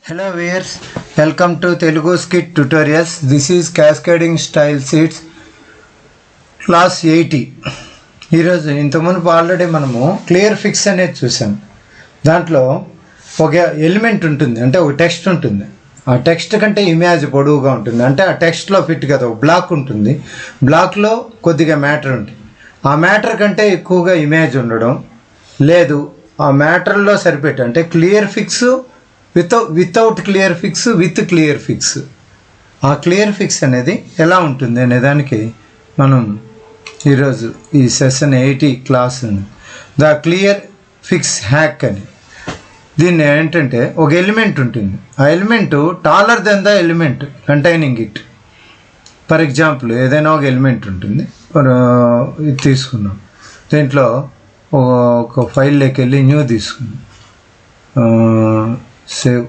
Hello viewers, welcome to Telugu Skit Tutorials. This is Cascading Style Sheets Class 80. ఈరోజు ఇంతకుముందు already మనము clear fix అనేది చూసాం. దాంట్లో ఒక ఎలిమెంట్ ఉంటుంది, అంటే ఒక టెక్స్ట్ ఉంటుంది. ఆ టెక్స్ట్ కంటే ఇమేజ్ పొడవుగా ఉంటుంది, అంటే ఆ టెక్స్ట్లో ఫిట్ కదా. ఒక బ్లాక్ ఉంటుంది, బ్లాక్లో కొద్దిగా మ్యాటర్ ఉంటుంది. ఆ మ్యాటర్ కంటే ఎక్కువగా ఇమేజ్ ఉండడం లేదు. ఆ మ్యాటర్లో సరిపెట్టి, అంటే clearfix without clear fix, with clearfix. ఆ క్లియర్ ఫిక్స్ అనేది ఎలా ఉంటుంది అనే దానికి మనం ఈరోజు ఈ session 80 class the clear fix hack అని. దీన్ని ఏంటంటే ఒక ఎలిమెంట్ ఉంటుంది, ఆ element taller than the element containing it. For example ఏదైనా ఒక ఎలిమెంట్ ఉంటుంది, ఇది తీసుకున్నాం. దీంట్లో ఒక ఫైల్లోకి వెళ్ళి న్యూ తీసుకున్నాం, సేవ్.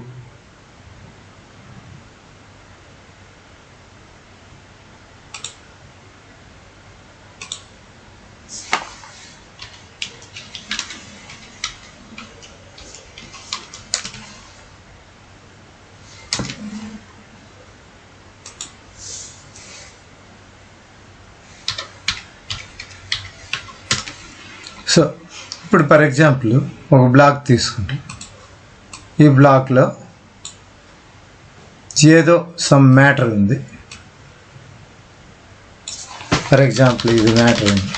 సో ఇప్పుడు ఫర్ ఎగ్జాంపుల్ ఒక బ్లాక్ తీసుకుంటాం. ఈ బ్లాక్లో ఏదో సమ్ మ్యాటర్ ఉంది. ఫర్ ఎగ్జాంపుల్ ఇది మ్యాటర్ ఉంది.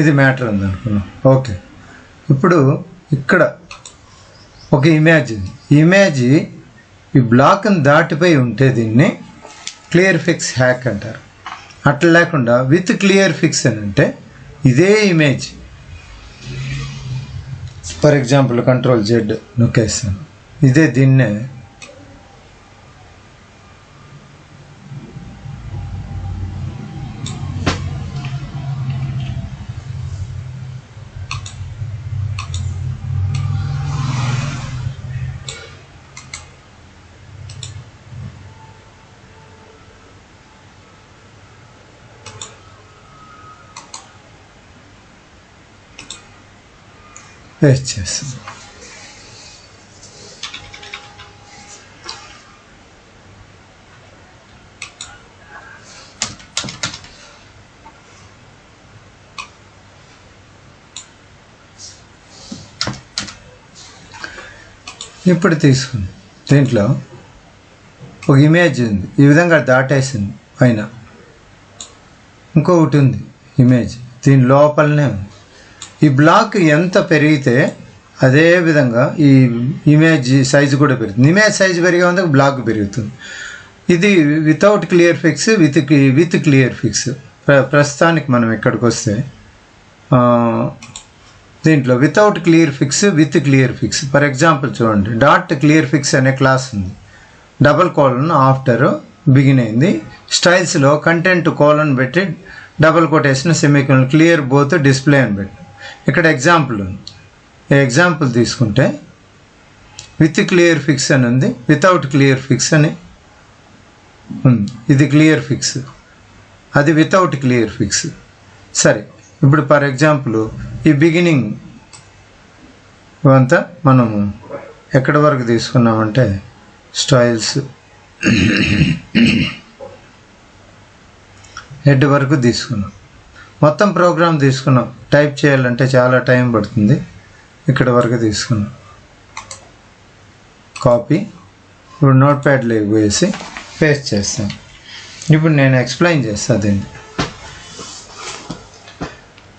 ఇది మ్యాటర్ ఉంది అనుకున్నాం. ఓకే, ఇప్పుడు ఇక్కడ ఒక ఇమేజ్ ఉంది. ఇమేజ్ ఈ బ్లాక్ని దాటిపోయి ఉంటే దీన్ని క్లియర్ ఫిక్స్ హ్యాక్ అంటారు. అట్లా లేకుండా విత్ క్లియర్ ఫిక్స్ అని అంటే ఇదే image. For example Ctrl Z నొక్కేస్తాను, ఇదే దీన్నే పేస్ట్ చేస్తాను. ఇప్పుడు తీసుకుని దీంట్లో ఒక ఇమేజ్ ఉంది, ఈ విధంగా దాటేసింది పైన. ఇంకొకటి ఉంది ఇమేజ్, దీని లోపలనే ఉంది. ఈ బ్లాక్ ఎంత పెరిగితే అదే విధంగా ఈ ఇమేజ్ సైజు కూడా పెరుగుతుంది. ఇమేజ్ సైజు పెరిగే ఉంది, బ్లాక్ పెరుగుతుంది. ఇది without clear fix, with clear fix. ప్రస్తుతానికి మనం ఇక్కడికి వస్తే దీంట్లో without clear fix, with clear fix. For example చూడండి, డాట్ క్లియర్ ఫిక్స్ అనే క్లాస్ ఉంది. డబల్ కోలన్ ఆఫ్టర్ బిగిన్ అయింది. స్టైల్స్లో కంటెంట్ కోలన్ పెట్టి double quotation semicolon clear both display అని పెట్టి ఇక్కడ ఎగ్జాంపుల్ ఉంది. ఎగ్జాంపుల్ తీసుకుంటే విత్ క్లియర్ ఫిక్స్ అని ఉంది, వితౌట్ క్లియర్ ఫిక్స్ అని ఉంది. ఇది క్లియర్ ఫిక్స్, అది వితౌట్ క్లియర్ ఫిక్స్. సరే, ఇప్పుడు ఫర్ ఎగ్జాంపుల్ ఈ బిగినింగ్ అంతా మనము ఎక్కడి వరకు తీసుకున్నామంటే స్టైల్స్ హెడ్ వరకు తీసుకున్నాం. మొత్తం ప్రోగ్రామ్ తీసుకున్నాం. టైప్ చేయాలంటే చాలా టైం పడుతుంది. ఇక్కడ వరకు తీసుకున్నాం. కాపీ. ఇప్పుడు నోట్ ప్యాడ్లోకి వేసి పేస్ట్ చేస్తాను. ఇప్పుడు నేను ఎక్స్ప్లెయిన్ చేస్తాను దీన్ని.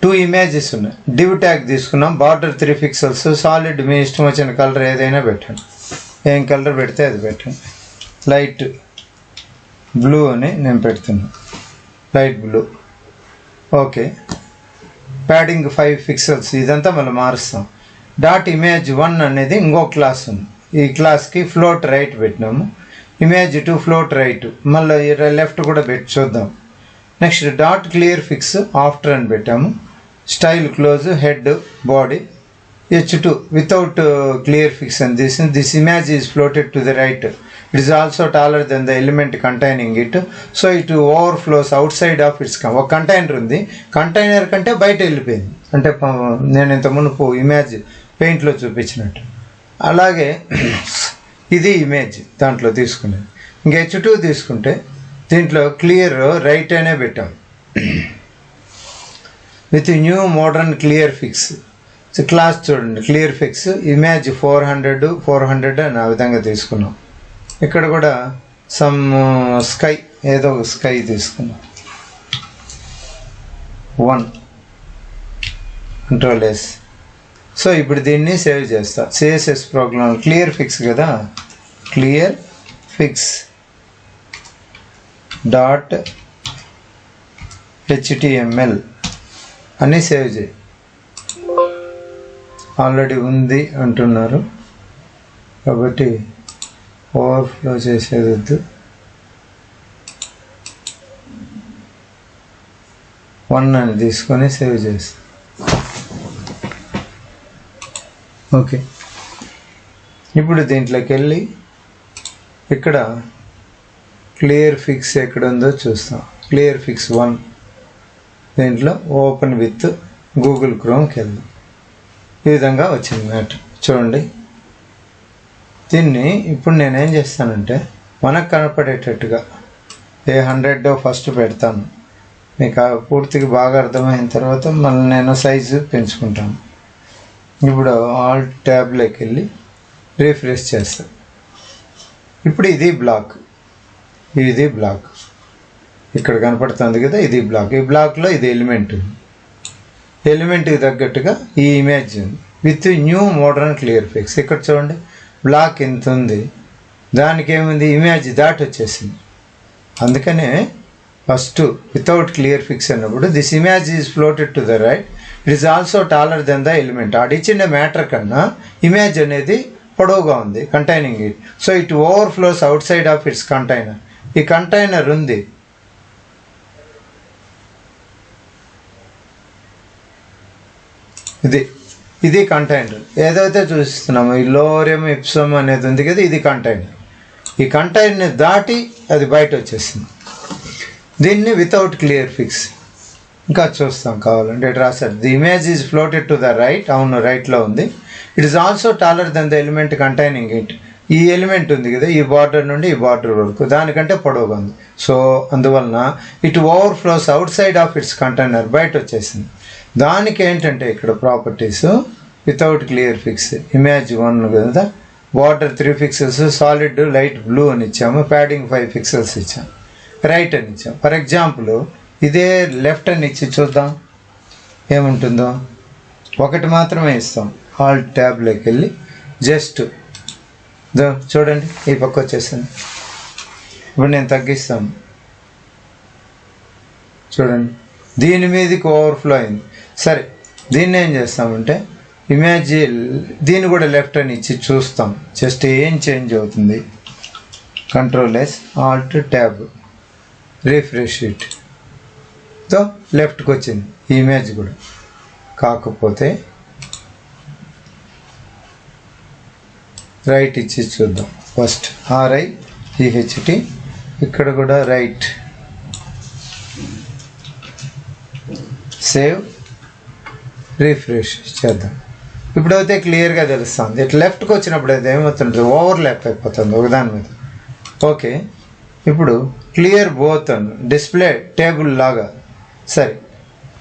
2 ఇమేజెస్ ఉన్నాయి. డివ్ ట్యాగ్ తీసుకున్నాం. Border 3 pixels. సాలిడ్ మీ ఇష్టం వచ్చిన కలర్ ఏదైనా పెట్టండి. ఏం కలర్ పెడితే అది పెట్టండి. లైట్ బ్లూ అని నేను పెడుతున్నాను, light blue. Okay, padding 5 pixels. ఇదంతా మళ్ళీ మారుస్తాం. డాట్ ఇమేజ్ 1 అనేది ఇంకో క్లాస్ ఉంది. ఈ క్లాస్కి ఫ్లోట్ రైట్ పెట్టినాము. ఇమేజ్ 2 ఫ్లోట్ రైట్, మళ్ళీ లెఫ్ట్ కూడా పెట్టి చూద్దాం. Next dot clearfix after అని పెట్టాము. Style close, head, body. H2 without clear fix అని తీసింది. This image is floated to the right it is also taller than the element containing it, so it overflows outside of its. ఒక container ఉంది, container కంటే బయట వెళ్ళిపోయింది. అంటే నేను ఇంత మునుపు ఇమేజ్ పెయింట్లో చూపించినట్టు. అలాగే ఇది ఇమేజ్ దాంట్లో తీసుకునేది. ఇంక H2 తీసుకుంటే దీంట్లో క్లియర్ రైట్ అనే పెట్టాం with new modern clear fix. Class చూడండి, క్లియర్ ఫిక్స్ ఇమేజ్ 400 అని ఆ విధంగా తీసుకున్నాం. ఇక్కడ కూడా సమ్ స్కై, ఏదో ఒక స్కై తీసుకున్నాం. 1 Ctrl S. సో ఇప్పుడు దీన్ని సేవ్ చేస్తా. CSS ప్రోగ్రామ్ క్లియర్ ఫిక్స్ కదా, క్లియర్ ఫిక్స్ డాట్ HTML అని సేవ్ చేయి. ఆల్రెడీ ఉంది అంటున్నారు కాబట్టి ఓవర్ఫ్లో చేసేది వద్దు. 1 అని తీసుకొని సేవ్ చేస్తా. ఓకే, ఇప్పుడు దీంట్లోకి వెళ్ళి ఇక్కడ క్లియర్ ఫిక్స్ ఎక్కడ ఉందో చూస్తాం. క్లియర్ ఫిక్స్ 1 దీంట్లో ఓపెన్ విత్ గూగుల్ క్రోమ్కి వెళ్దాం. ఈ విధంగా వచ్చింది మ్యాటర్ చూడండి. దీన్ని ఇప్పుడు నేనేం చేస్తానంటే మనకు కనపడేటట్టుగా 100 ఫస్ట్ పెడతాను. మీకు పూర్తిగా బాగా అర్థమైన తర్వాత మళ్ళీ నేను సైజు పెంచుకుంటాను. ఇప్పుడు ఆల్ ట్యాబ్లోకి వెళ్ళి రిఫ్రెష్ చేస్తాను. ఇప్పుడు ఇది బ్లాక్, ఇది బ్లాక్ ఇక్కడ కనపడుతుంది కదా, ఇది బ్లాక్. ఈ బ్లాక్లో ఇది ఎలిమెంట్కి తగ్గట్టుగా ఈ image with new modern clear fix. ఇక్కడ చూడండి బ్లాక్ ఎంత ఉంది, దానికి ఏముంది ఇమేజ్ దాటి వచ్చేసింది. అందుకనే ఫస్ట్ వితౌట్ క్లియర్ ఫిక్స్ అన్నప్పుడు this image is floated to the right, it is also taller than the element. ఆడిచ్చిన మ్యాటర్ కన్నా ఇమేజ్ అనేది పొడవుగా ఉంది containing it, so it overflows outside of its container. ఈ కంటైనర్ ఉంది, ఇది container ఏదైతే చూస్తున్నామో ఈ లోరెమ్ ఇప్సమ్ అనేది ఉంది కదా, ఇది కంటైనర్. ఈ కంటైనర్ని దాటి అది బయట వచ్చేసింది. దీన్ని వితౌట్ క్లియర్ ఫిక్స్ ఇంకా చూస్తాం కావాలంటే. ఇటు రాశారు the image is floated to the right. అవును, రైట్లో ఉంది. It is also taller than the element containing it. ఈ ఎలిమెంట్ ఉంది కదా, ఈ బార్డర్ నుండి ఈ బార్డర్ వరకు దానికంటే పొడవుగా ఉంది. సో అందువలన it overflows outside of its container, బయట వచ్చేసింది. దానికి ఏంటంటే ఇక్కడ properties without clear fix image 1 కదా, border 3 pixels, solid light blue అని ఇచ్చాము, ప్యాడింగ్ 5 పిక్సెల్స్ ఇచ్చాము, రైట్ అని ఇచ్చాము. ఫర్ ఎగ్జాంపుల్ ఇదే లెఫ్ట్ అని ఇచ్చి చూద్దాం ఏముంటుందో. 1 మాత్రమే ఇస్తాం. ఆల్ ట్యాబ్లోకి వెళ్ళి జస్ట్ చూడండి ఈ పక్క వచ్చేసింది. ఇప్పుడు నేను తగ్గిస్తాను చూడండి, దీని మీదకి ఓవర్ఫ్లో అయింది. సరే, దీన్ని ఏం చేస్తామంటే ఇమేజ్ దీన్ని కూడా లెఫ్ట్ అని ఇచ్చి చూస్తాం జస్ట్ ఏం చేంజ్ అవుతుంది. Ctrl S Alt tab refresh it. తో లెఫ్ట్కి వచ్చింది ఈ ఇమేజ్ కూడా. కాకపోతే రైట్ ఇచ్చి చూద్దాం. ఫస్ట్ RIGHT, ఇక్కడ కూడా రైట్. సేవ్, రిఫ్రెష్ చేద్దాం. ఇప్పుడైతే క్లియర్గా తెలుస్తుంది. ఇట్లా లెఫ్ట్కి వచ్చినప్పుడు అయితే ఏమవుతుంది, ఓవర్లాప్ అయిపోతుంది ఒకదాని మీద. ఓకే, ఇప్పుడు క్లియర్ బోత్ డిస్ప్లే టేబుల్ లాగా. సరే,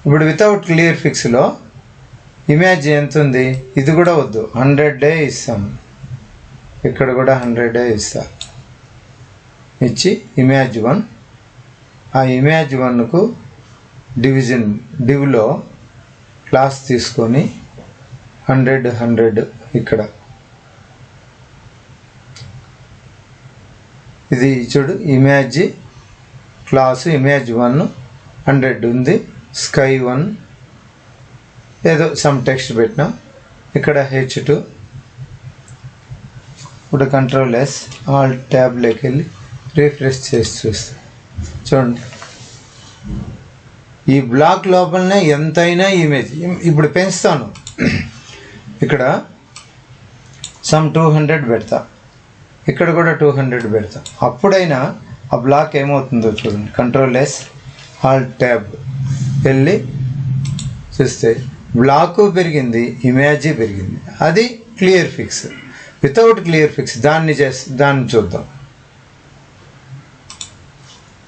ఇప్పుడు వితౌట్ క్లియర్ ఫిక్స్లో ఇమేజ్ ఎంత ఉంది, ఇది కూడా వద్దు, 100 ఇస్తాము. ఇక్కడ కూడా 100 ఇస్తా. ఇచ్చి ఇమేజ్ 1, ఆ ఇమేజ్ 1కు డివిజన్ డివ్లో క్లాస్ తీసుకొని 100 ఇక్కడ. ఇది చూడు, ఇమేజ్ క్లాసు ఇమేజ్ 1 100 ఉంది. స్కై 1 ఏదో సమ్ టెక్స్ట్ పెట్టినా. ఇక్కడ H2. ఇప్పుడు Ctrl S Alt ట్యాబ్లోకి వెళ్ళి రిఫ్రెష్ చేసి చూస్తాం. చూడండి, ఈ బ్లాక్ లోపలనే ఎంతైనా ఇమేజ్. ఇప్పుడు పెంచుతాను, ఇక్కడ సమ్ 200 పెడతా. ఇక్కడ కూడా 200 పెడతాం. అప్పుడైనా ఆ బ్లాక్ ఏమవుతుందో చూడండి. కంట్రోల్+, Alt+, వెళ్ళి చూస్తే బ్లాకు పెరిగింది, ఇమేజ్ పెరిగింది. అది clear fix. Without clear fix దాన్ని చూద్దాం.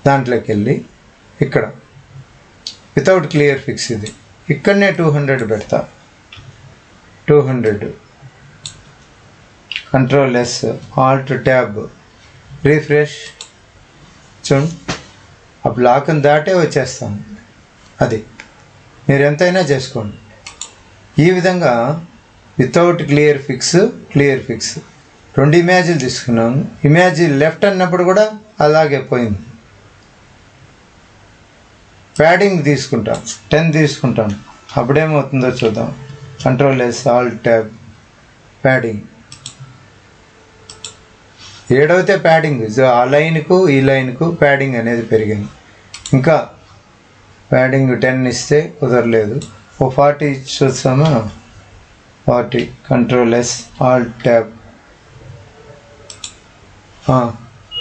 దాంట్లోకి వెళ్ళి ఇక్కడ వితౌట్ క్లియర్ ఫిక్స్ ఇది ఇక్కడనే 200 పెడతా. 200 కంట్రోల్+, Alt+, రిఫ్రెష్. చూడండి ఆ బ్లాక్ని దాటే వచ్చేస్తాం. అది మీరు ఎంతైనా చేసుకోండి. ఈ విధంగా without clear fix, clear fix 2 ఇమేజ్లు తీసుకున్నాను. ఇమేజ్ లెఫ్ట్ అన్నప్పుడు కూడా అలాగే పోయింది. ప్యాడింగ్ తీసుకుంటాం, 10 తీసుకుంటాను. అప్పుడేమవుతుందో చూద్దాం. కంట్రోల్+, Alt+, ప్యాడింగ్ 7 అయితే ప్యాడింగ్. ఆ లైన్కు ఈ లైన్కు ప్యాడింగ్ అనేది పెరిగింది. ఇంకా ప్యాడింగ్ 10 ఇస్తే కుదరలేదు. 40 చూస్తామా? 40 కంట్రోల్+, Alt+,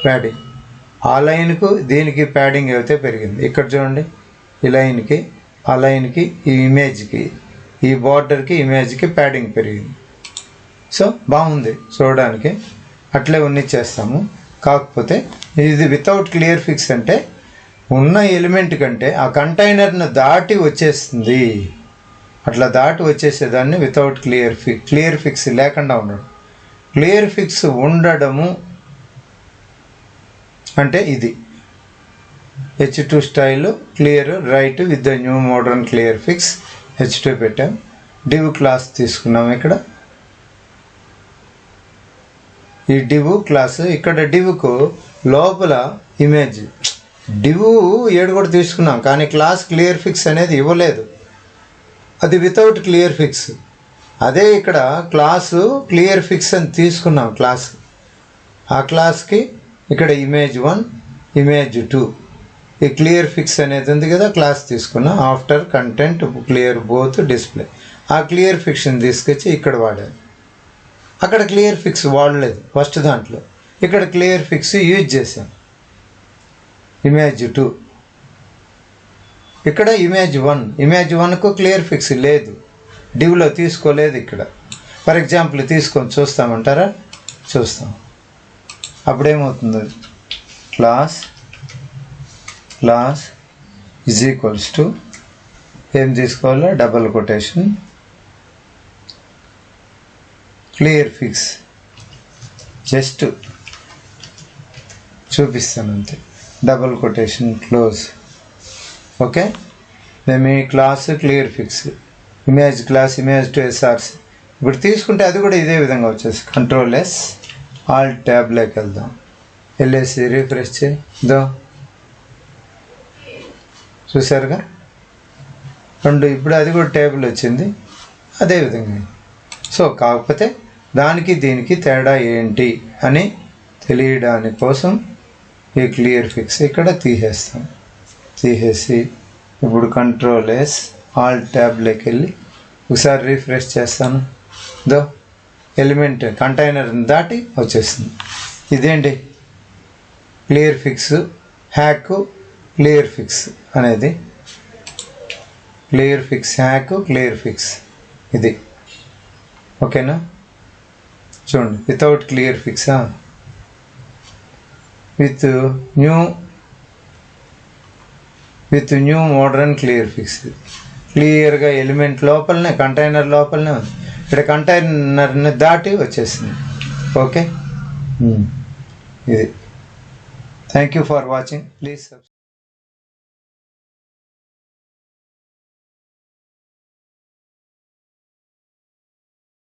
ప్యాడింగ్. ఆ లైన్కు దీనికి ప్యాడింగ్ అయితే పెరిగింది. ఇక్కడ చూడండి, ఈ లైన్కి ఆ లైన్కి ఈ ఇమేజ్కి ఈ బార్డర్కి ఇమేజ్కి ప్యాడింగ్ పెరిగింది. సో బాగుంది చూడడానికి. అట్లే ఉన్నిచ్చేస్తాము. కాకపోతే ఇది వితౌట్ క్లియర్ ఫిక్స్ అంటే ఉన్న ఎలిమెంట్ కంటే ఆ కంటైనర్ను దాటి వచ్చేస్తుంది. అట్లా దాటి వచ్చేసేదాన్ని వితౌట్ క్లియర్ ఫిక్స్ లేకుండా ఉండడం. క్లియర్ ఫిక్స్ ఉండడము అంటే ఇది H2 style clear right with the new modern clear fix. H2 పెట్టాం. డివ్ క్లాస్ తీసుకున్నాం. ఇక్కడ ఈ డివ్ క్లాస్, ఇక్కడ డివ్కు లోపల ఇమేజ్ డివ్ 7 కూడా తీసుకున్నాం, కానీ క్లాస్ క్లియర్ ఫిక్స్ అనేది ఇవ్వలేదు. అది వితౌట్ క్లియర్ ఫిక్స్. అదే ఇక్కడ క్లాసు క్లియర్ ఫిక్స్ అని తీసుకున్నాం. క్లాస్ ఆ క్లాస్కి ఇక్కడ Image1, Image2 ఈ క్లియర్ ఫిక్స్ అనేది ఉంది కదా, క్లాస్ తీసుకున్నాం. After content clear both display ఆ క్లియర్ ఫిక్స్ని తీసుకొచ్చి ఇక్కడ వాడాను. అక్కడ క్లియర్ ఫిక్స్ వాడలేదు ఫస్ట్ దాంట్లో. ఇక్కడ క్లియర్ ఫిక్స్ యూజ్ చేశాం. Image2 ఇక్కడ Image1కు క్లియర్ ఫిక్స్ లేదు, డివ్లో తీసుకోలేదు. ఇక్కడ ఫర్ ఎగ్జాంపుల్ తీసుకొని చూస్తామంటారా? చూస్తాం. అప్పుడేమవుతుంది? క్లాస్ ఈజ్ ఈక్వల్స్ టు ఏం తీసుకోవాలో double quotation clear fix. Just చూపిస్తాను అంతే. Double quotation close. ఓకే, మేము ఈ class clear fix image class Image2 SRC ఇప్పుడు తీసుకుంటే అది కూడా ఇదే విధంగా వచ్చేసి కంట్రోల్+, Alt+లోకి వెళ్దాం. వెళ్ళేసి రిఫ్రెష్ చేద్దాం. చూసారుగా 2. ఇప్పుడు అది కూడా టేబుల్ వచ్చింది అదే విధంగా. సో కాకపోతే దానికి దీనికి తేడా ఏంటి అని తెలియడానికి కోసం ఈ క్లియర్ ఫిక్స్ ఇక్కడ తీసేసి ఇప్పుడు కంట్రోల్+, Alt+లోకి వెళ్ళి ఒకసారి రిఫ్రెష్ చేస్తాను. ఎలిమెంట్ కంటైనర్ని దాటి వచ్చేస్తుంది. ఇదేంటి clear fix hack clear fix అనేది. Clear fix hack clear fix ఇది. ఓకేనా? చూడండి, వితౌట్ క్లియర్ ఫిక్సా, with new modern clear fix. క్లియర్గా ఎలిమెంట్ లోపలనే కంటైనర్ లోపలనే ఉంది. ఇక్కడ కంటైనర్ని దాటి వచ్చేసింది. ఓకే, ఇది. Thank you for watching. Please subscribe.